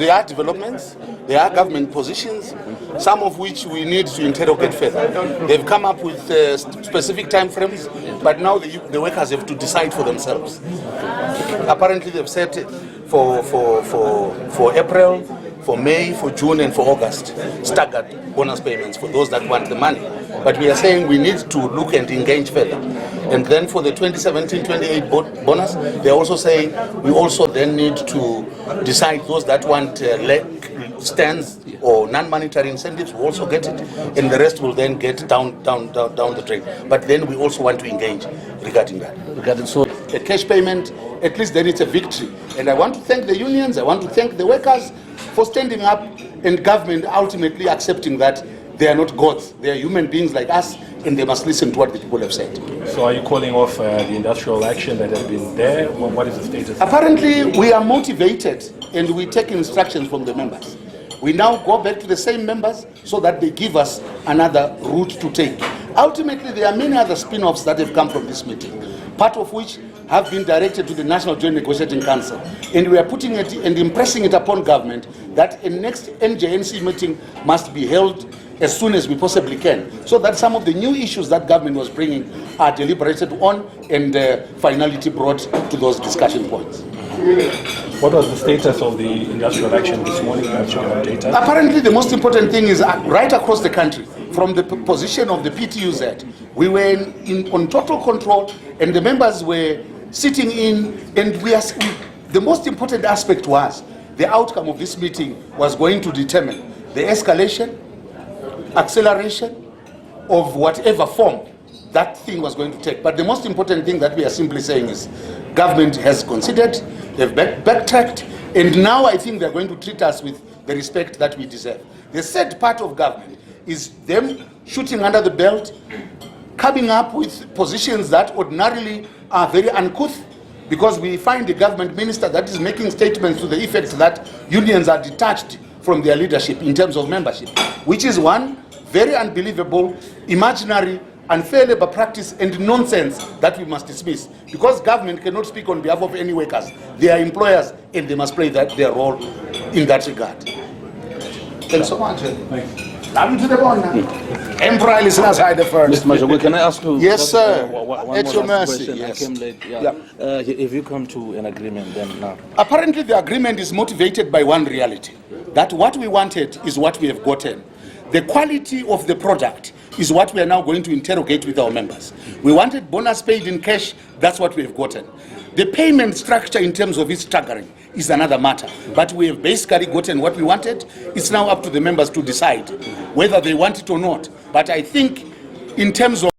there are developments, there are government positions, some of which we need to interrogate further. They've come up with specific time frames, but now the workers have to decide for themselves. Apparently they've set for April, for May, for June and for August, staggered bonus payments for those that want the money. But we are saying we need to look and engage further. And then for the 2017-28 bonus, they're also saying we also then need to decide those that want stands or non-monetary incentives will also get it, and the rest will then get down the drain. But then we also want to engage regarding that. Regarding a cash payment, at least then it's a victory. And I want to thank the unions, I want to thank the workers for standing up, and government ultimately accepting that they are not gods, they are human beings like us, and they must listen to what the people have said. So are you calling off the industrial action that has been there? What is the status? Apparently we are motivated and we take instructions from the members. We now go back to the same members so that they give us another route to take. Ultimately, there are many other spin-offs that have come from this meeting, part of which have been directed to the National Joint Negotiating Council. And we are putting it and impressing it upon government that a next NJNC meeting must be held as soon as we possibly can, so that some of the new issues that government was bringing are deliberated on and finality brought to those discussion points. What was the status of the industrial action this morning? Apparently the most important thing is right across the country, from the position of the PTUZ, we were on total control and the members were sitting in, and the most important aspect was the outcome of this meeting was going to determine the escalation, acceleration of whatever form that thing was going to take. But the most important thing that we are simply saying is government has considered, they've backtracked, and now I think they're going to treat us with the respect that we deserve. The sad part of government is them shooting under the belt, coming up with positions that ordinarily are very uncouth, because we find the government minister that is making statements to the effect that unions are detached from their leadership in terms of membership, which is one very unbelievable, imaginary, unfair labor practice and nonsense that we must dismiss, because government cannot speak on behalf of any workers. They are employers and they must play their role in that regard. Thanks so much. Thanks. To the one. Emperor listeners, I the first. Mr. Manjongwe, can I ask you? Yes, sir. At your mercy. Yes. I came late. Yeah. If you come to an agreement, then now. Apparently, the agreement is motivated by one reality: that what we wanted is what we have gotten. The quality of the product is what we are now going to interrogate with our members. We wanted bonus paid in cash, that's what we have gotten. The payment structure in terms of its staggering is another matter, but we have basically gotten what we wanted. It's now up to the members to decide whether they want it or not. But I think in terms of